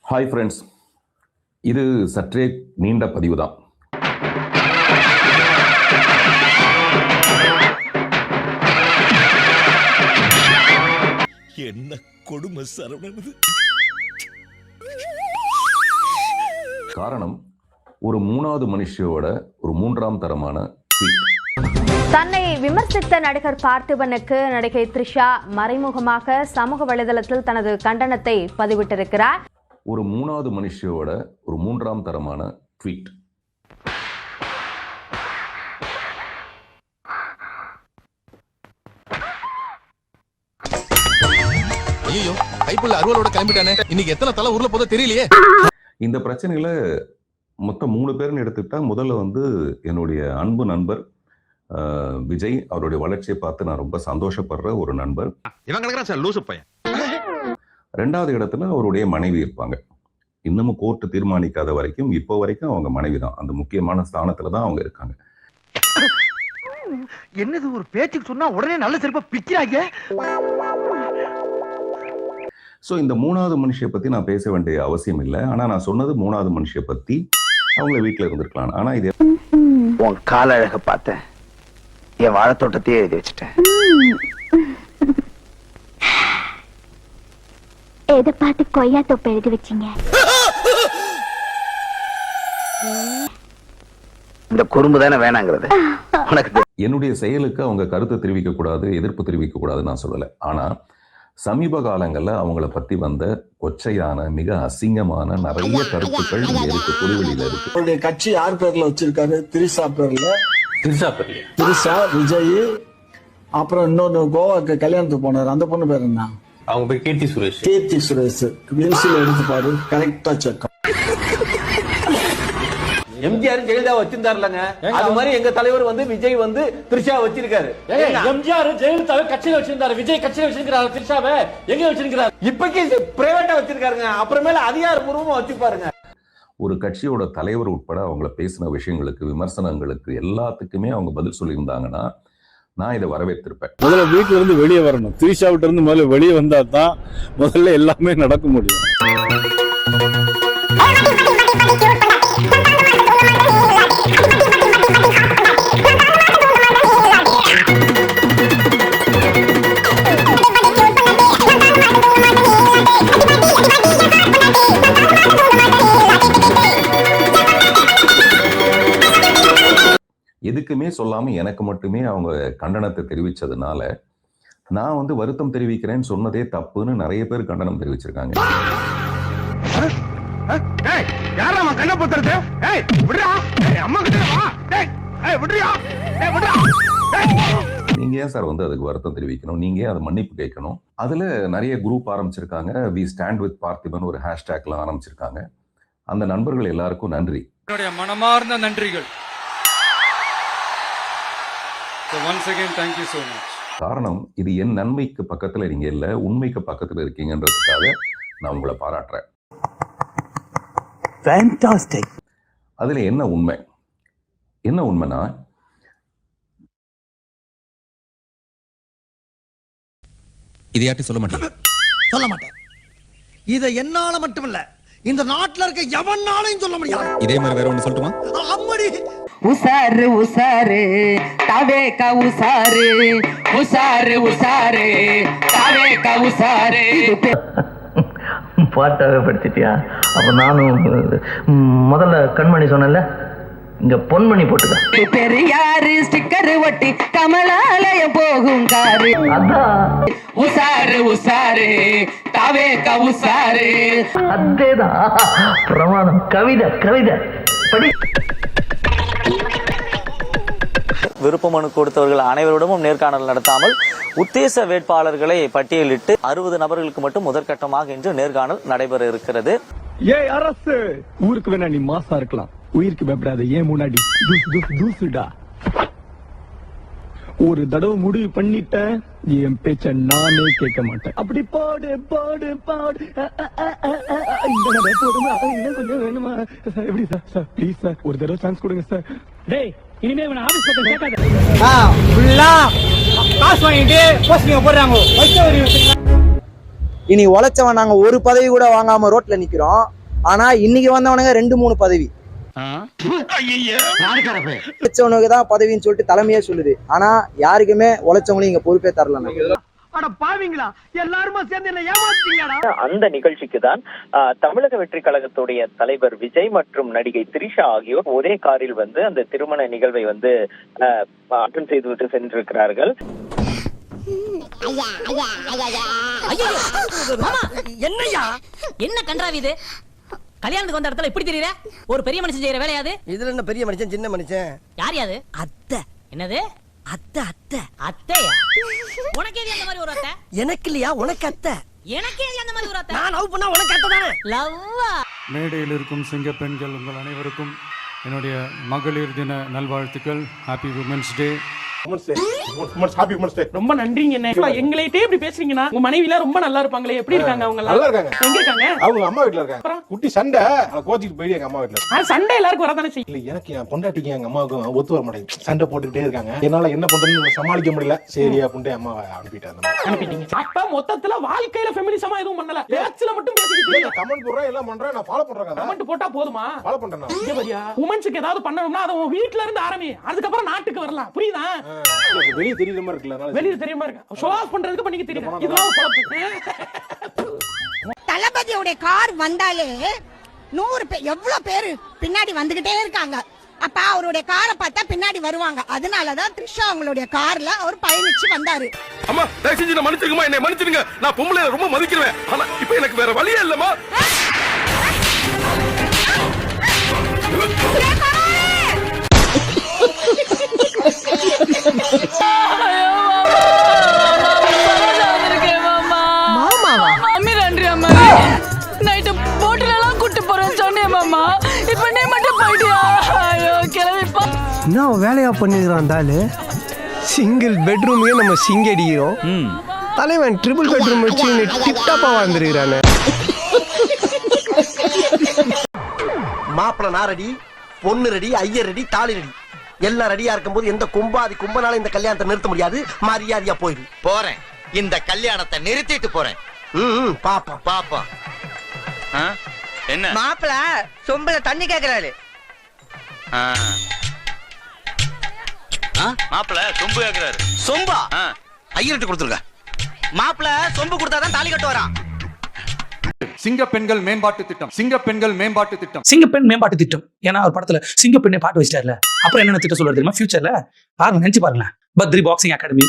Hi friends, இது சற்றே நீண்ட பதிவு தான். என்ன கொடுமை சரவணன். காரணம், ஒரு மூணாவது மனுஷியோட ஒரு மூன்றாம் தரமான ட்வீட். தன்னை விமர்சித்த நடிகர் பார்த்திபனுக்கு நடிகை த்ரிஷா மறைமுகமாக சமூக வலைதளத்தில் தனது கண்டனத்தை பதிவிட்டிருக்கிறார். ஒரு மூணாவது மனுஷியோட ஒரு மூன்றாம் தரமான ட்வீட். ஐயோ, கைப்புள்ள அருவலோட கிளம்பிட்டானே. இன்னைக்கு எத்தனை தலை ஊர்ல போதோ தெரியலையே. இந்த பிரச்சனையில மொத்தம் 3 பேர்னு எடுத்துக்கிட்டா, முதல்ல என்னுடைய அன்பு நண்பர் விஜய். அவருடைய வளர்ச்சியை பார்த்து நான் ரொம்ப சந்தோஷப்படுற ஒரு நண்பர். இவன் கிடக்குறான் சார் லூசு பையன். 2வது இடத்துல அவருடைய மனைவி இருப்பாங்க. இன்னமும் கோர்ட் தீர்மானிக்காத வரைக்கும் இப்போ வரைக்கும் அவங்க மனைவி தான் அந்த முக்கியமான ஸ்தானத்துல தான் அவங்க இருக்காங்க. என்னது ஒரு பேச்சுக்கு சொன்னா உடனே நல்ல சிறப்பா பிக்கிறாங்க. ஸோ இந்த 3வது மனுஷியை பத்தி நான் பேச வேண்டிய அவசியம் இல்லை. ஆனா நான் சொன்னது 3வது மனுஷியை பத்தி. அவங்கள வீட்டுல இருந்திருக்கலாம். ஆனா இது உன் கால அழக பார்த்தேன், என் வாழைத்தோட்டத்தையே எழுதி வச்சுட்டேன். எதை பார்த்து கொய்யா தொப்பு எழுதி வச்சீங்க? இந்த குறும்பு தானே வேணாங்கிறது உனக்கு. என்னுடைய செயலுக்கு அவங்க கருத்தை தெரிவிக்க கூடாது, எதிர்ப்பு தெரிவிக்க கூடாதுன்னு நான் சொல்லலை. ஆனா சமீப காலங்கள்ல அவங்கள பத்தி வந்த கொச்சையான, மிக அசிங்கமான நிறைய கருத்துக்கள் இங்க இருக்கு, பொதுவெளியில இருக்கு. அவருடைய கட்சி யார் பேர்ல வச்சிருக்காரு? திரிஷா பேர்ல. திரிஷா, விஜய், அப்புறம் இன்னொன்னு கோவாக்கு கல்யாணத்துக்கு போனாரு, அந்த பொண்ணு பேர் என்ன? அவங்க பேர் கீர்த்தி சுரேஷ். கீர்த்தி சுரேஷ். பென்சில் எடுத்து பாரு, கரெக்டா செக். எம்ஜிஆர் ஜெயலலிதா வச்சிருந்தாருலங்க, அது மாதிரி எங்க தலைவர் விஜய் த்ரிஷா வச்சிருக்காரு. எம்ஜிஆர் ஜெயலலிதா கட்சியில வச்சிருந்தாரு, விஜய் கட்சியில வச்சிருக்காரு, த்ரிஷாவை எங்க வச்சிருக்காரு? இப்பக்கி பிரைவேட்டா வச்சிருக்காருங்க. அப்புறமேல அதிகாரப்பூர்வமா வச்சுப்பாருங்க. ஒரு கட்சியோட தலைவர் உட்பட அவங்கள பேசின விஷயங்களுக்கு, விமர்சனங்களுக்கு எல்லாத்துக்குமே அவங்க பதில் சொல்லியிருந்தாங்கன்னா நான் இதை வரவேற்றிருப்பேன். முதல்ல வீட்டுல இருந்து வெளியே வரணும். திரிஷா விட்டு இருந்து முதல்ல வெளியே வந்தா தான் முதல்ல எல்லாமே நடக்க முடியும். எதுக்குமே சொல்லாம எனக்கு மட்டுமே அவங்க கண்டனத்தை தெரிவிச்சதுனால நான் வருத்தம் தெரிவிக்கிறேன்னு சொன்னதே தப்புன்னு நிறைய பேர் கண்டனம் தெரிவிச்சிருக்காங்க. நீங்க ஏன் சார் அதுக்கு வருத்தம் தெரிவிக்கணும்? நீங்க அதை மன்னிப்பு கேட்கணும். அதுல நிறைய குரூப் ஆரம்பிச்சிருக்காங்க. வி ஸ்டாண்ட் வித் பார்த்திபன் ஒரு ஹேஷ்டேக்ல ஆரம்பிச்சிருக்காங்க. அந்த நண்பர்கள் எல்லாருக்கும் நன்றி, என்னுடைய மனமார்ந்த நன்றிகள். Once again, thank you so much. காரணம், இது என் நன்மைக்கு பக்கத்துல நீங்க இல்ல, உண்மைக்கு பக்கத்துல இருக்கீங்கன்றதுக்காக நான் உங்களை பாராட்டுறேன். ஃபேண்டாஸ்டிக். அதுல என்ன உண்மை? என்ன உண்மைனா, இதையாட்டி சொல்ல மாட்டேன். இதை என்னால மட்டுமில்ல, இந்த நாட்டுல இருக்க எவனாலையும் சொல்ல முடியாது. இதே மாதிரி வேற ஒண்ணு சொல்லட்டுமா? அம்மடி உசாரு உசாரு தாவேக உசாரு, உசாரு உசாரு தாவேக உசாரு. பாட்டாவே படுத்திட்டியா? அப்ப நானும் முதல்ல கண்மணி சொன்னேன்ல, இங்க பொன்மணி போட்டுக்க. பெரியாரு ஸ்டிக்கர் ஒட்டி கமலாலயம் போகும் காரு. அதான் உசாரு உசாரு தாவேக உசாரு. அதேதான் பிரமாதம். கவிதை படி. விருப்ப மனு கொடுத்தவர்கள் அனைவரிடமும் நேர்காணல் நடத்தாமல் உத்தேச வேட்பாளர்களை பட்டியலிட்டு 60 நபர்களுக்கு மட்டும் முதற்கட்டமாக இன்று நேர்காணல் நடைபெற இருக்கிறது. ஏய் அரசு, ஊருக்கு வேணா நீ மாசா இருக்கலாம், உயிருக்கு பயப்படாத. ஏன் முன்னாடி தூசுடா. ஒரு தடவை முடிவு பண்ணிட்டேன், என் பேச்ச நானே கேட்க மாட்டேன். அப்படி பாடு பாடு பாடு. இன்னும் கொஞ்சம் வேணுமா? எப்படி சார்? ப்ளீஸ் சார், ஒரு தடவை சான்ஸ் கொடுங்க சார். டேய், இனிமே ஆபீஸ் பக்கம் கேட்காத. ஃபுல்லா காசு வாங்கிட்டு போஸ்டிங் போடுறாங்க. இனி உழைச்சவன் நாங்க ஒரு பதவி கூட வாங்காம ரோட்ல நிக்கிறோம். ஆனா இன்னைக்கு வந்தவனுங்க 2-3 பதவி. உழைச்சவனுக்கு தான் பதவின்னு சொல்லிட்டு தலைமையே சொல்லுது. ஆனா யாருக்குமே உழைச்சவங்களையும் இங்க பொறுப்பே தரல. அந்த நிகழ்ச்சிக்கு தான் தமிழக வெற்றி கழகத்துடைய தலைவர் விஜய் மற்றும் நடிகை திரிஷா ஆகியோர் ஒரே காரில் வந்து அந்த திருமண நிகழ்வை வந்து அட்டன் செய்துவிட்டு சென்றிருக்கிறார்கள். என்னையா என்ன கன்றாவி இது? கல்யாணத்துக்கு வந்த இடத்துல இப்படி தெரியற? ஒரு பெரிய மனுஷன் செய்யற வேலையாது? இதுல என்ன பெரிய மனுஷன் சின்ன மனுஷன்? யார் யாது? அத்தை. என்னது அத்தை? அத்தை அத்தையா? உனக்கு ஏது அந்த மாதிரி ஒரு அத்தை? எனக்கு இல்லையா? உனக்கு அத்தை. எனக்கு ஏது அந்த மாதிரி ஒரு அத்தை? நான் லவ் பண்ணா உனக்கு அத்தை தானே. லவ்வா? மேடையில் இருக்கும் சிங்க பெண்கள் உங்கள் அனைவருக்கும் என்னுடைய மகளிர் தின நல்வாழ்த்துக்கள். Happy women's day. ரொம்ப நன்றிங்க. எங்களைட்டே இப்படி பேசுறீங்கன்னா உங்க மனைவி எல்லாம் ரொம்ப நல்லா இருப்பாங்களே, எப்படி இருக்காங்க? அவங்க நல்லா இருக்காங்க. எங்க இருக்காங்க? அவங்க அம்மா வீட்டுல இருக்காங்க. குட்டி சண்டை கோச்சிட்டு போய் எங்க அம்மா வீட்டுல. சண்டை எல்லாருக்கும் வரதானே செய்யும். இல்ல எனக்கு என் பொண்டாட்டிக்கு எங்க அம்மாவுக்கும் ஒத்து வர மாட்டேங்குது. சண்டை போட்டுக்கிட்டே இருக்காங்க. என்னால என்ன பண்றதுன்னு சமாளிக்க முடியல. சரி அப்படின்ட்டு அம்மாவை அனுப்பிட்டேன். அப்ப மொத்தத்துல வாழ்க்கையில ஃபெமினிசமா எதுவும் பண்ணல, பேச்சுல மட்டும் பேசிக்கிட்டு கமெண்ட் போடுறேன் எல்லாம் பண்றேன். நான் ஃபாலோ பண்றேன். கமெண்ட் போட்டா போதுமா? ஃபாலோ பண்றேன். இங்க பாரியா, உமன்ஸ்க்கு ஏதாவது பண்ணணும்னா அது உன் வீட்ல இருந்து ஆரம்பி, அதுக்கப்புறம் நாட்டுக்கு வரலாம். புரியுதா? வெளிய தெரியுற மாதிரி இருக்குல்ல. வெளிய தெரியுமா இருக்கு. ஷோ ஆஃப் பண்றதுக்கு பண்ணிக்க தெரியும். இதெல்லாம் பொழப்பு. தளபதியோட கார் வந்தாலே 100 பேர் எவ்வளவு பேரு பின்னாடி வந்துகிட்டே இருக்காங்க. அப்ப அவருடைய காரை பார்த்தா பின்னாடி வருவாங்க. அதனாலதான் த்ரிஷா அவங்களுடைய கார்ல அவர் பயணிச்சு வந்தாரு. அம்மா தயவு செஞ்சு மன்னிச்சிருங்கம்மா, என்னை மன்னிச்சிருங்க. நான் பொம்பளை ரொம்ப மதிக்கிறேன். ஆனா இப்போ எனக்கு வேற வழியே இல்லம்மா. என்ன வேலையா பண்ணிக்கிறான் தாலு? சிங்கிள் பெட்ரூமே நம்ம சிங்கடிக்கிறோம். தலைவன் ட்ரிபிள் பெட்ரூம் வச்சு டிப்டாப்பா வாழ்ந்துருக்கிறானே. மாப்பிள்ள நாரடி, பொண்ணு ரெடி, ஐயர் ரெடி, தாலி ரெடி, எல்லாம் ரெடியா இருக்கும்போது எந்த கும்பனால இந்த கல்யாணத்தை நிறுத்த முடியாது. மரியாதையா போயிடு. போறேன். இந்த கல்யாணத்தை நிறுத்திட்டு போறேன். பாப்பா பாப்பா. என்ன மாப்பிள்ள சொம்பல தண்ணி கேக்குறாரு. மாப்பிள்ள சொம்பு கேக்குறாரு. சொம்பா ஐயர்கிட்ட கொடுத்துருக்க. மாப்பிள்ள சொம்பு கொடுத்தாதான் தாலி கட்டு வரான். சிங்க பெண்கள் மேம்பாட்டு திட்டம். சிங்க பெண்கள் மேம்பாட்டு திட்டம். சிங்கப்பெண் மேம்பாட்டு திட்டம். ஏன்னா ஒரு படத்துல சிங்கப்பெண்ணை பாட்டு வச்சிட்டார்ல. அப்புறம் என்னென்ன திட்டம் சொல்றது தெரியுமா? ஃபியூச்சர்ல பாருங்க, நினைச்சு பாருங்களேன். Badri boxing academy.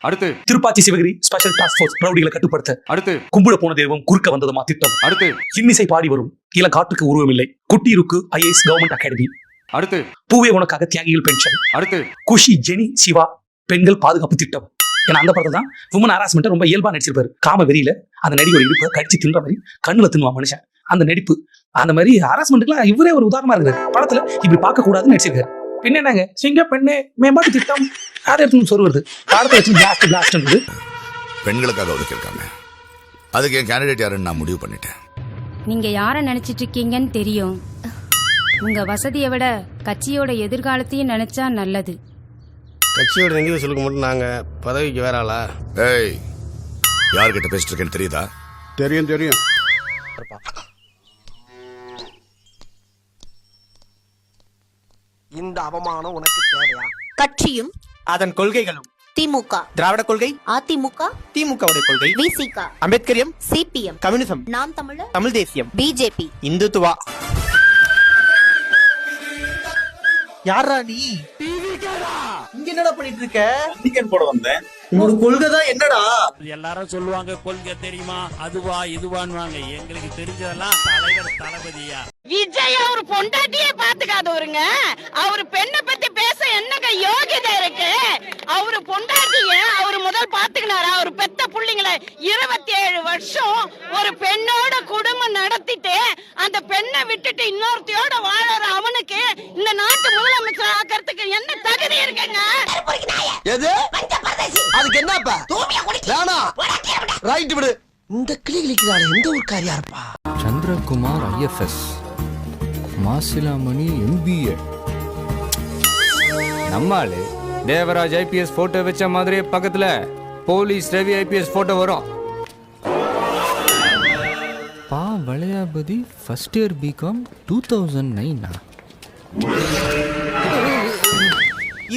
அடுத்து Thiruppachi Sivagiri special task force ரவுடிகளை கட்டுப்படுத்த. அடுத்து கும்பிட போன தெய்வம் குறுக்க வந்ததுமா திட்டம். அடுத்து இன்னிசை பாடி வரும் இல காட்டுக்கு உருவம் இல்லை குட்டிருக்கு IAS கவர்மெண்ட் அகாடமி. அடுத்து பூவே உனக்காக தியாகிகள் பென்ஷன். அடுத்து குஷி ஜெனி சிவா பெண்கள் பாதுகாப்பு திட்டம். ஏன்னா அந்த படத்துல தான் உமன் ஹராஸ்மெண்ட் ரொம்ப இயல்பா நடிச்சிருப்பாரு. காம வெறியில அந்த நடிகை ஒரு இடுப்பை கடிச்சு தின்ற மாதிரி கண்ணுல தின்னுவான் மனுஷன். அந்த நடிப்பு அந்த மாதிரி ஹராஸ்மெண்ட்டுக்குலாம் இவரே ஒரு உதாரணமா இருக்காரு. படத்துல இப்படி பார்க்க கூடாதுன்னு நடிச்சிருக்காரு. பின்ன என்னங்க சிங்க பெண்ணே மேம்பாட்டு திட்டம் அதை எடுத்து சொல்லுவது படத்தை வச்சு பிளாஸ்ட் இருந்தது. பெண்களுக்காக ஒதுக்கிருக்காங்க. அதுக்கு என் கேண்டிடேட் யாருன்னு நான் முடிவு பண்ணிட்டேன். நீங்க யார நினைச்சிட்டு இருக்கீங்கன்னு தெரியும். உங்க வசதியை விட கட்சியோட எதிர்காலத்தையும் நினைச்சா நல்லது. கட்சியோட நிதி சொல்லுங்க மட்டும் நாங்க பதவிக்கு வேற ஆளா? ஏய், யார்கிட்ட பேசிட்டு இருக்கேன்னு தெரியுதா? தெரியும் தெரியும். இந்த அவமானம் உனக்கு தேவையா? கட்சியும் அதன் கொள்கைகளும் திமுக, திராவிட கொள்கை, அதிமுக, திமுகவுடைய கொள்கை, விசிக, அம்பேத்கரியம், CPM, கம்யூனிசம், நாம் தமிழர், தமிழ் தேசியம், BJP, இந்துத்துவா. யாரா நீ? இங்க என்னடா பண்ணிட்டு இருக்க? டிக்கெட் போட வந்தேன். உன்னோட கொள்கை தான் என்னடா? எல்லாரும் சொல்லுவாங்க கொள்கை தெரியுமா, அதுவா இதுவான்வாங்க. எங்களுக்கு தெரிஞ்சதெல்லாம் தலைவர் தளபதியா. விஜய் அவர் பொண்டாட்டியே பாத்துக்காதவருங்க. அவரு பெண்ணை பத்தி பேச என்னங்க யோகியதை இருக்கு? அவரு பொண்டாட்டிய அவரு முதல் பாத்துக்கினாரா? அவர் பெத்த புள்ளிங்களை 27 வருஷம் ஒரு பெண்ணோட குடும்பம் நடத்திட்டு அந்த பெண்ணை விட்டுட்டு இன்னொருத்தையோட வாழற அவனுக்கு இந்த நாட்டு முதலமைச்சர் ஆக்கிறதுக்கு என்ன தகுதி இருக்குங்க? எது? அதுக்கு என்னப்பா? வேணா ரைட் விடு. இந்த கிளி கிளிக்கிறாள் எந்த ஒரு காரியா இருப்பா? Chandrakumar IFS, Masilamani MBA. நம்மாளு தேவராஜ் IPS போட்டோ வச்ச மாதிரியே பக்கத்துல போலீஸ் ரவி IPS போட்டோ வரும். Valaiyapathi first year BCom 2009.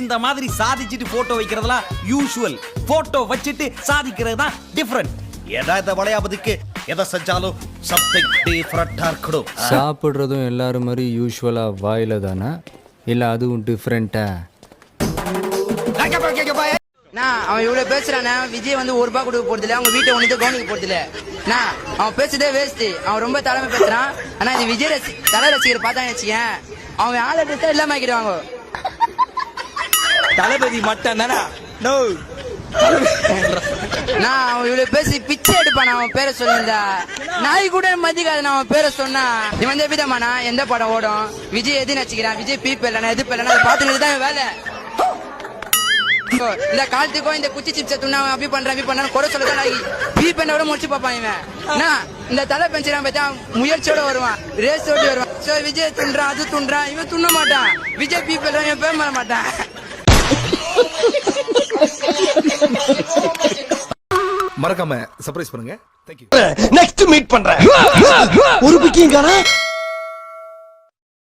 இந்த மாதிரி சாதிச்சுட்டு போட்டோ வைக்கிறதுலாம் யூசுவல். போட்டோ வச்சுட்டு சாதிக்கிறது தான் டிஃபரெண்ட். ஏதாவது வளையாபதிக்கு எதை செஞ்சாலும் சம்திங் டிஃபரெண்டா இருக்கணும். சாப்பிட்றதும் எல்லாரும் மாதிரி யூஸ்வலாக வாயில தானே, இல்லை அதுவும் டிஃப்ரெண்ட்டா? அவன் இவ்வளவு பேசுறானே, விஜய் வந்து ₹1 கொடுக்க போறது இல்ல, அவங்க வீட்டை ஒண்ணு கவனிக்க போறது இல்ல. அவன் பேசுறதே வேஸ்ட். அவன் ரொம்ப தலைமை பேசுறான். ஆனா இது விஜய் தலை ரசிகர் பார்த்தான்னு வச்சுக்கேன், அவன் ஆள் எடுத்தா இல்லாம ஆக்கிடுவாங்க. தளபதி மட்டும் தானே அவன் இவ்வளவு பேசி பிச்சை எடுப்பான். அவன் பேரை சொல்லியிருந்தா நாய் கூட மதிக்காது. அவன் பேரை சொன்னா இவன் வந்து எப்படிதாம்மா எந்த படம் ஓடும், விஜய் எது நச்சுக்கிறான், விஜய் பீப் இல்லைனா எது இல்லைனா பாத்துக்கிட்டு தான் வேலை. இந்த காலத்துக்கும் இந்த குச்சி சிப்ஸை துண்ணா அப்படி பண்றான் குறை சொல்லதான் பீப் என்ன விட முடிச்சு பார்ப்பான் இவன். இந்த தலை பெஞ்சிடான் பார்த்தா முயற்சியோட வருவான், ரேஸ் ஓட்டி வருவான். சோ விஜய் துண்றான், அது துண்றான், இவன் துண்ண மாட்டான். விஜய் பீப் இவன் பேர் மாற மாட்டான். மறக்காம சர்ப்ரைஸ் பண்ணுங்க. நெக்ஸ்ட் மீட் பண்றேன். ஒரு பிக்கிங்